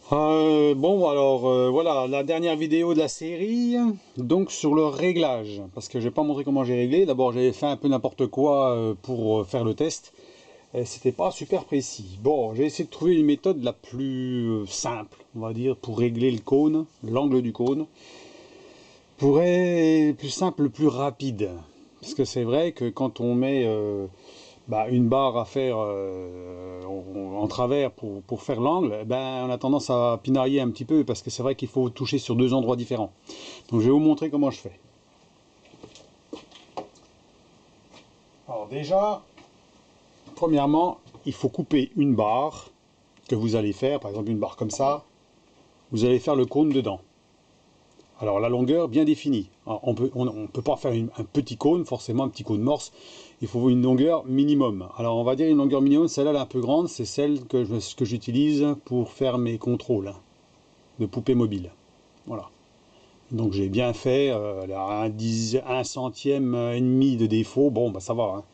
Bon, alors voilà la dernière vidéo de la série, donc sur le réglage, parce que je vais pas montrer comment j'ai réglé. D'abord, j'avais fait un peu n'importe quoi pour faire le test, et c'était pas super précis. Bon, j'ai essayé de trouver une méthode la plus simple, on va dire, pour régler le cône, l'angle du cône, pour être plus simple, le plus rapide. Parce que c'est vrai que quand on met une barre à faire en travers pour faire l'angle, on a tendance à pinailler un petit peu parce que c'est vrai qu'il faut toucher sur deux endroits différents. Donc je vais vous montrer comment je fais. Alors déjà, premièrement, il faut couper une barre que vous allez faire, par exemple une barre comme ça, vous allez faire le cône dedans. Alors la longueur bien définie. Alors, on peut pas faire un petit cône, forcément un petit cône morse. Il faut une longueur minimum. Alors on va dire une longueur minimum, celle-là elle est un peu grande, c'est celle que j'utilise pour faire mes contrôles de poupée mobile. Voilà. Donc j'ai bien fait, un centième et demi de défaut, bon bah ça va. Hein.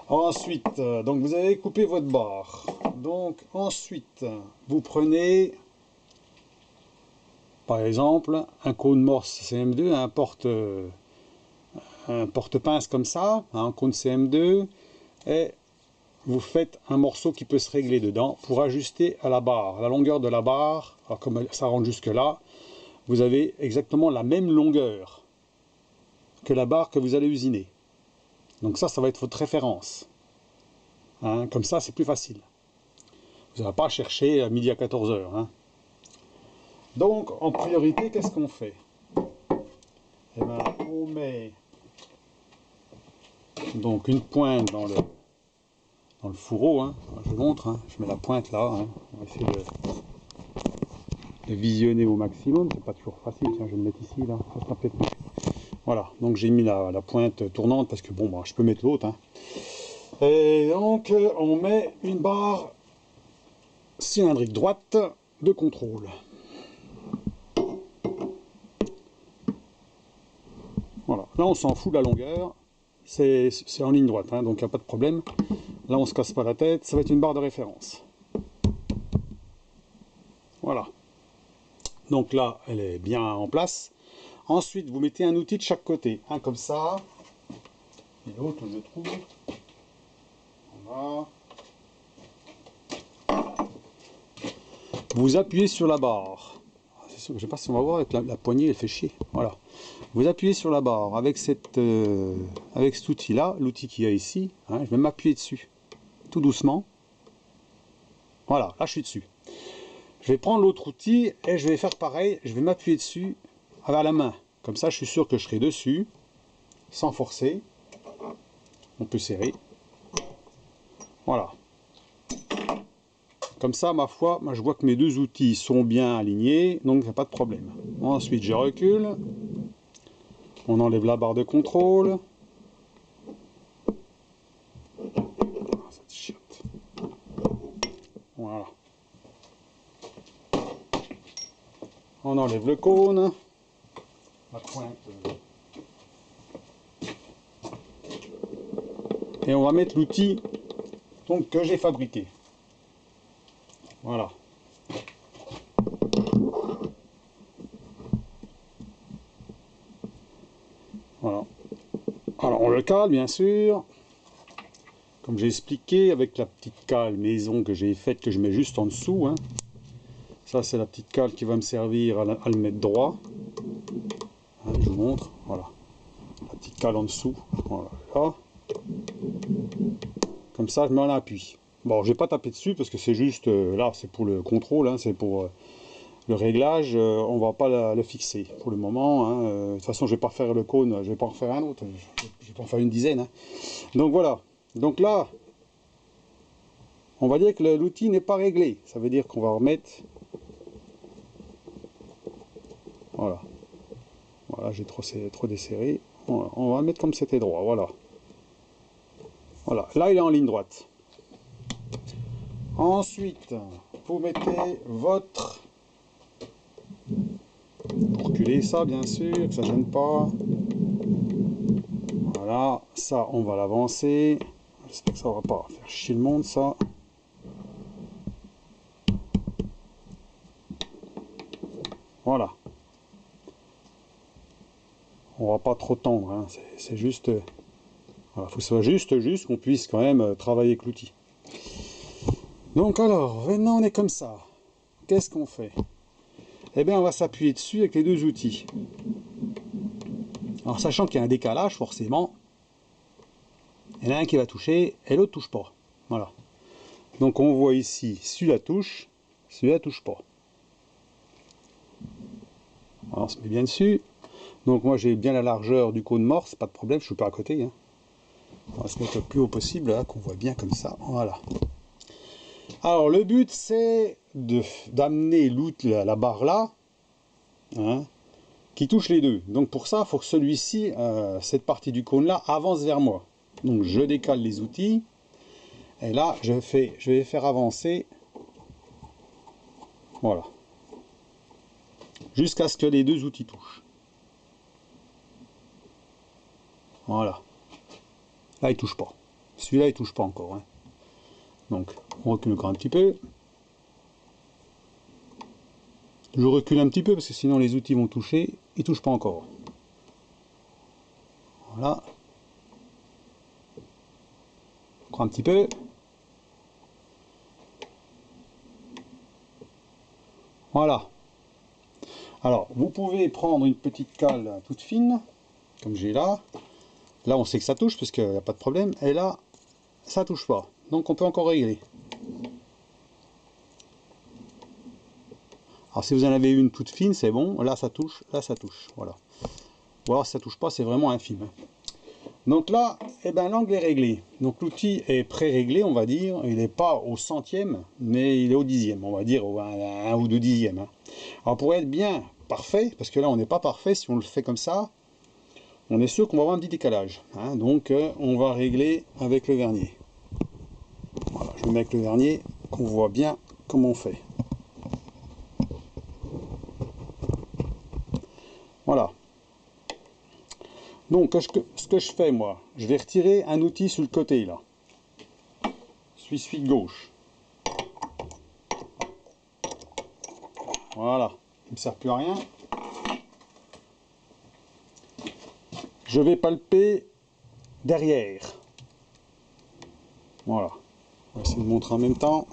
Ensuite, donc vous avez coupé votre barre. Donc ensuite, vous prenez par exemple un cône morse CM2, un porte-pince comme ça, un cône CM2, et vous faites un morceau qui peut se régler dedans pour ajuster à la barre, la longueur de la barre. Alors comme ça rentre jusque là, vous avez exactement la même longueur que la barre que vous allez usiner. Donc ça va être votre référence. Hein, comme ça, c'est plus facile. Vous n'allez pas chercher à midi à 14 heures. Hein. Donc, en priorité, qu'est-ce qu'on fait? Eh ben, on met donc une pointe dans le fourreau. Hein. Je vous montre. Hein. Je mets la pointe là. Hein. On va essayer de visionner au maximum. C'est pas toujours facile. Tiens, je vais me mettre ici. Là. Ça sera peut-être mieux. Voilà. Donc, j'ai mis la pointe tournante parce que bon, je peux mettre l'autre. Hein. Et donc, on met une barre cylindrique droite de contrôle. Voilà. Là, on s'en fout de la longueur. C'est en ligne droite, hein, donc il n'y a pas de problème. Là, on ne se casse pas la tête. Ça va être une barre de référence. Voilà. Donc là, elle est bien en place. Ensuite, vous mettez un outil de chaque côté. Un comme ça. Et l'autre, je trouve. Voilà. Vous appuyez sur la barre. Je ne sais pas si on va voir avec la poignée, elle fait chier. Voilà. Vous appuyez sur la barre avec, avec cet outil-là, l'outil qu'il y a ici. Hein, je vais m'appuyer dessus, tout doucement. Voilà, là je suis dessus. Je vais prendre l'autre outil et je vais faire pareil. Je vais m'appuyer dessus avec la main. Comme ça, je suis sûr que je serai dessus, sans forcer. On peut serrer. Voilà. Comme ça, ma foi, moi, je vois que mes deux outils sont bien alignés, donc il n'y a pas de problème. Ensuite, je recule. On enlève la barre de contrôle. Cette chiotte. Voilà. On enlève le cône. La pointe. Et on va mettre l'outil que j'ai fabriqué. Voilà. Voilà. Alors on le cale bien sûr. Comme j'ai expliqué, avec la petite cale maison que j'ai faite, que je mets juste en dessous. Hein. Ça c'est la petite cale qui va me servir à le mettre droit. Hein, je vous montre. Voilà. La petite cale en dessous. Voilà. Là. Comme ça je mets en appui. Bon, je vais pas taper dessus parce que c'est juste, là c'est pour le contrôle, hein, c'est pour le réglage, on va pas le fixer pour le moment. Hein, de toute façon je vais pas faire le cône, je vais pas en faire un autre, je vais pas en faire une dizaine. Hein. Donc voilà, donc là, on va dire que l'outil n'est pas réglé, ça veut dire qu'on va remettre, voilà, voilà j'ai trop desserré, voilà. On va mettre comme c'était droit, voilà. Voilà, là il est en ligne droite. Ensuite, vous mettez votre... Vous reculez ça, bien sûr, que ça ne gêne pas. Voilà, ça, on va l'avancer. J'espère que ça ne va pas faire chier le monde, ça. Voilà. On va pas trop tendre, hein. C'est juste... Voilà, faut que ce soit juste, qu'on puisse quand même travailler avec l'outil. Donc alors, maintenant on est comme ça. Qu'est-ce qu'on fait? Eh bien, on va s'appuyer dessus avec les deux outils. Alors, sachant qu'il y a un décalage, forcément, il y en a un qui va toucher et l'autre touche pas. Voilà. Donc, on voit ici, celui-là touche pas. Alors, on se met bien dessus. Donc, moi, j'ai bien la largeur du cône morse, pas de problème, je suis pas à côté, hein. On va se mettre le plus haut possible, là, qu'on voit bien comme ça. Voilà. Alors, le but, c'est d'amener la barre là, hein, qui touche les deux. Donc pour ça, il faut que celui-ci, cette partie du cône là, avance vers moi. Donc je décale les outils, et là je vais faire avancer, voilà, jusqu'à ce que les deux outils touchent. Voilà. Là il touche pas. Celui-là il touche pas encore, hein. Donc on recule encore un petit peu. Je recule un petit peu parce que sinon les outils vont toucher. Ils touchent pas encore. Voilà. Encore un petit peu. Voilà. Alors, vous pouvez prendre une petite cale toute fine, comme j'ai là. Là, on sait que ça touche, parce qu'il n'y a pas de problème. Et là, ça touche pas. Donc, on peut encore régler. Alors, si vous en avez une toute fine, c'est bon. Là, ça touche. Là, ça touche. Voilà. Ou alors, si ça touche pas, c'est vraiment infime. Donc là, eh ben, l'angle est réglé. Donc, l'outil est pré-réglé, on va dire. Il n'est pas au centième, mais il est au dixième. On va dire au 1 ou 2 dixièmes. Hein. Alors, pour être bien parfait, parce que là, on n'est pas parfait, si on le fait comme ça, on est sûr qu'on va avoir un petit décalage. Hein. Donc, on va régler avec le vernier. Voilà, je me mets avec le vernier, qu'on voit bien comment on fait. Voilà. Donc, ce que je fais, moi, je vais retirer un outil sur le côté, là. Celui de gauche. Voilà. Il ne me sert plus à rien. Je vais palper derrière. Voilà. On va essayer de montrer en même temps.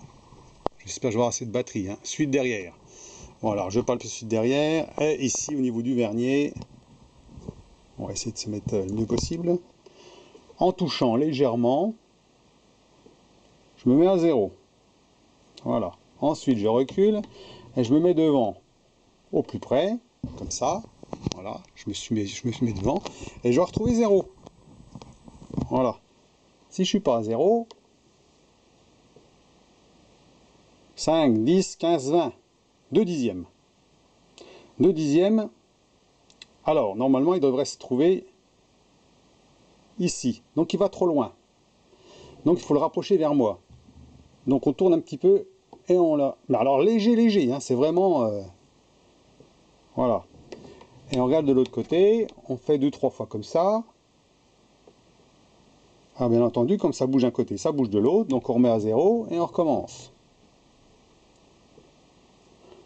J'espère que je vais avoir assez de batterie. Hein. Celui de derrière. Voilà, je palpe celui de derrière. Et ici, au niveau du vernier, on va essayer de se mettre le mieux possible. En touchant légèrement, je me mets à 0. Voilà. Ensuite, je recule et je me mets devant, au plus près, comme ça. Voilà, je me suis mis devant et je vais retrouver 0. Voilà. Si je suis pas à 0, 5, 10, 15, 20, 2 dixièmes. 2 dixièmes. Alors, normalement, il devrait se trouver ici. Donc, il va trop loin. Donc, il faut le rapprocher vers moi. Donc, on tourne un petit peu et on l'a. Alors, léger, hein, c'est vraiment... voilà. Et on regarde de l'autre côté. On fait 2-3 fois comme ça. Ah, bien entendu, comme ça bouge d'un côté, ça bouge de l'autre. Donc, on remet à 0 et on recommence.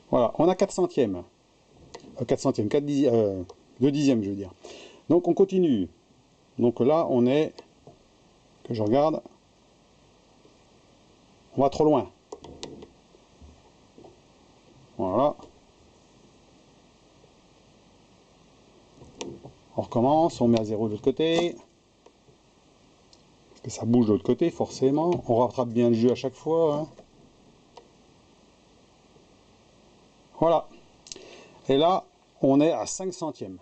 Voilà, on a 4 centièmes. 4 centièmes, 4 dixièmes, 2 dixièmes, je veux dire. Donc, on continue. Donc là, on est... Que je regarde... On va trop loin. Voilà. On recommence, on met à 0 de l'autre côté. Parce que ça bouge de l'autre côté, forcément. On rattrape bien le jeu à chaque fois. Hein. Voilà. Et là, on est à 5 centièmes.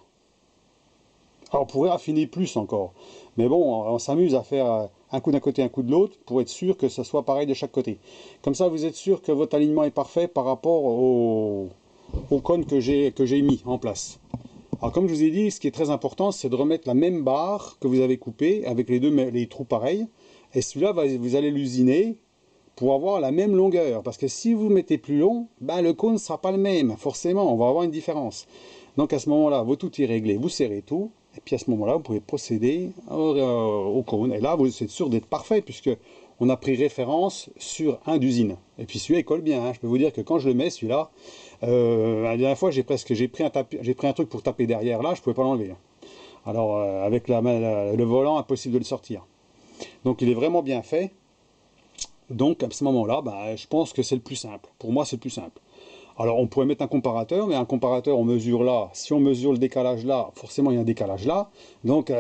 Alors, on pourrait affiner plus encore. Mais bon, on s'amuse à faire un coup d'un côté, un coup de l'autre, pour être sûr que ce soit pareil de chaque côté. Comme ça, vous êtes sûr que votre alignement est parfait par rapport au cône que j'ai mis en place. Alors, comme je vous ai dit, ce qui est très important, c'est de remettre la même barre que vous avez coupée, avec les trous pareils. Et celui-là, vous allez l'usiner pour avoir la même longueur. Parce que si vous mettez plus long, ben, le cône ne sera pas le même. Forcément, on va avoir une différence. Donc à ce moment-là, votre outil est réglé, vous serrez tout. Et puis à ce moment-là, vous pouvez procéder au cône. Et là, vous êtes sûr d'être parfait, puisque on a pris référence sur un d'usine. Et puis celui-là, il colle bien, hein. Je peux vous dire que quand je le mets, celui-là, la dernière fois, j'ai pris un truc pour taper derrière, là, je pouvais pas l'enlever. Alors, avec le volant, impossible de le sortir. Donc, il est vraiment bien fait. Donc, à ce moment-là, bah, je pense que c'est le plus simple. Pour moi, c'est le plus simple. Alors, on pourrait mettre un comparateur, mais un comparateur, on mesure là. Si on mesure le décalage là, forcément, il y a un décalage là. Donc,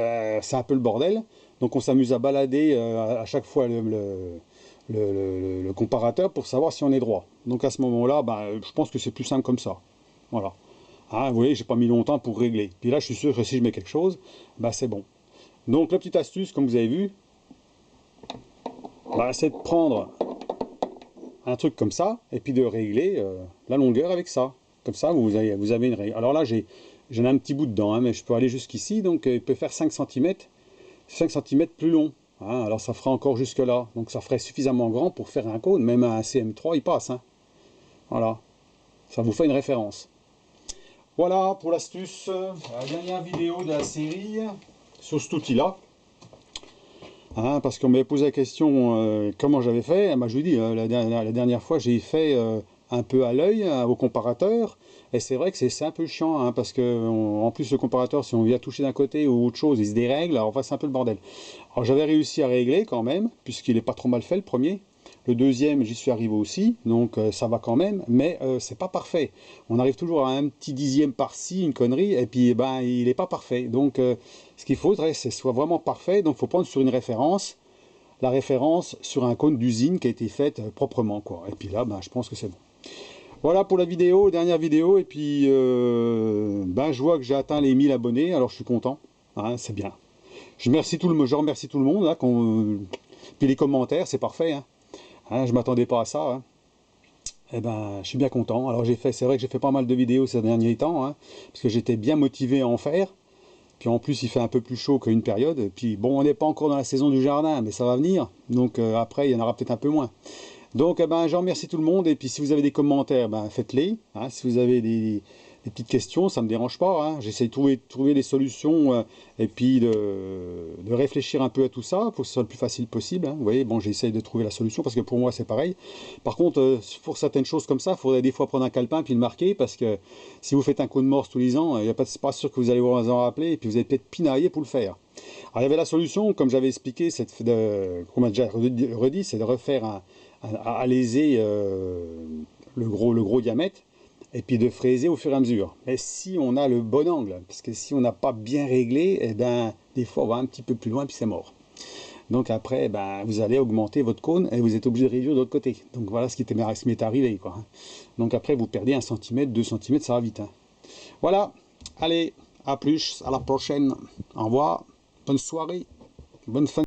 c'est un peu le bordel. Donc, on s'amuse à balader à chaque fois le comparateur pour savoir si on est droit. Donc, à ce moment-là, bah, je pense que c'est plus simple comme ça. Voilà. Hein, vous voyez, j'ai pas mis longtemps pour régler. Puis là, je suis sûr que si je mets quelque chose, bah, c'est bon. Donc, la petite astuce, comme vous avez vu, bah, c'est de prendre un truc comme ça, et puis de régler la longueur avec ça. Comme ça, vous avez une règle. Alors là, j'en ai un petit bout dedans, hein, mais je peux aller jusqu'ici, donc il peut faire 5 cm plus long. Hein, alors ça fera encore jusque là, donc ça ferait suffisamment grand pour faire un cône, même un CM3 il passe. Hein. Voilà, ça vous fait une référence. Voilà pour l'astuce, la dernière vidéo de la série sur cet outil-là. Hein, parce qu'on m'avait posé la question comment j'avais fait. Bah, je vous dis, la dernière fois, j'ai fait un peu à l'œil au comparateur. Et c'est vrai que c'est un peu chiant, hein, parce que en plus le comparateur, si on vient toucher d'un côté ou autre chose, il se dérègle. Alors enfin, c'est un peu le bordel. Alors j'avais réussi à régler quand même, puisqu'il n'est pas trop mal fait le premier. Le deuxième, j'y suis arrivé aussi, donc ça va quand même, mais c'est pas parfait. On arrive toujours à un petit dixième par-ci, une connerie, et puis ben, il n'est pas parfait. Donc ce qu'il faudrait, c'est que ce soit vraiment parfait, donc il faut prendre sur une référence, la référence sur un cône d'usine qui a été faite proprement, quoi. Et puis là, ben, je pense que c'est bon. Voilà pour la vidéo, dernière vidéo, et puis ben, je vois que j'ai atteint les 1000 abonnés, alors je suis content, hein, c'est bien. Je remercie tout le monde, hein, puis les commentaires, c'est parfait, hein. Hein, je ne m'attendais pas à ça. Hein. Eh ben, je suis bien content. Alors c'est vrai que j'ai fait pas mal de vidéos ces derniers temps, hein, parce que j'étais bien motivé à en faire. Puis en plus, il fait un peu plus chaud qu'une période. Puis bon, on n'est pas encore dans la saison du jardin, mais ça va venir. Donc après, il y en aura peut-être un peu moins. Donc eh ben, je remercie tout le monde. Et puis si vous avez des commentaires, ben, faites-les. Hein. Si vous avez des petites questions, ça ne me dérange pas. Hein. J'essaie de trouver des solutions et puis de réfléchir un peu à tout ça pour que ce soit le plus facile possible. Hein. Vous voyez, bon, j'essaie de trouver la solution parce que pour moi, c'est pareil. Par contre, pour certaines choses comme ça, il faudrait des fois prendre un calepin puis le marquer parce que si vous faites un coup de morse tous les ans, c'est pas sûr que vous allez vous en rappeler et puis vous allez peut-être pinailler pour le faire. Alors, il y avait la solution, comme j'avais expliqué, comme on a déjà redit, c'est de refaire à léser le gros diamètre et puis de fraiser au fur et à mesure. Mais si on a le bon angle, parce que si on n'a pas bien réglé, eh ben, des fois on va un petit peu plus loin puis c'est mort. Donc après, ben, vous allez augmenter votre cône et vous êtes obligé de réduire de l'autre côté. Donc voilà ce qui m'est arrivé, quoi. Donc après vous perdez 1 cm, 2 cm, ça va vite. Hein. Voilà, allez, à plus, à la prochaine. Au revoir, bonne soirée, bonne fin.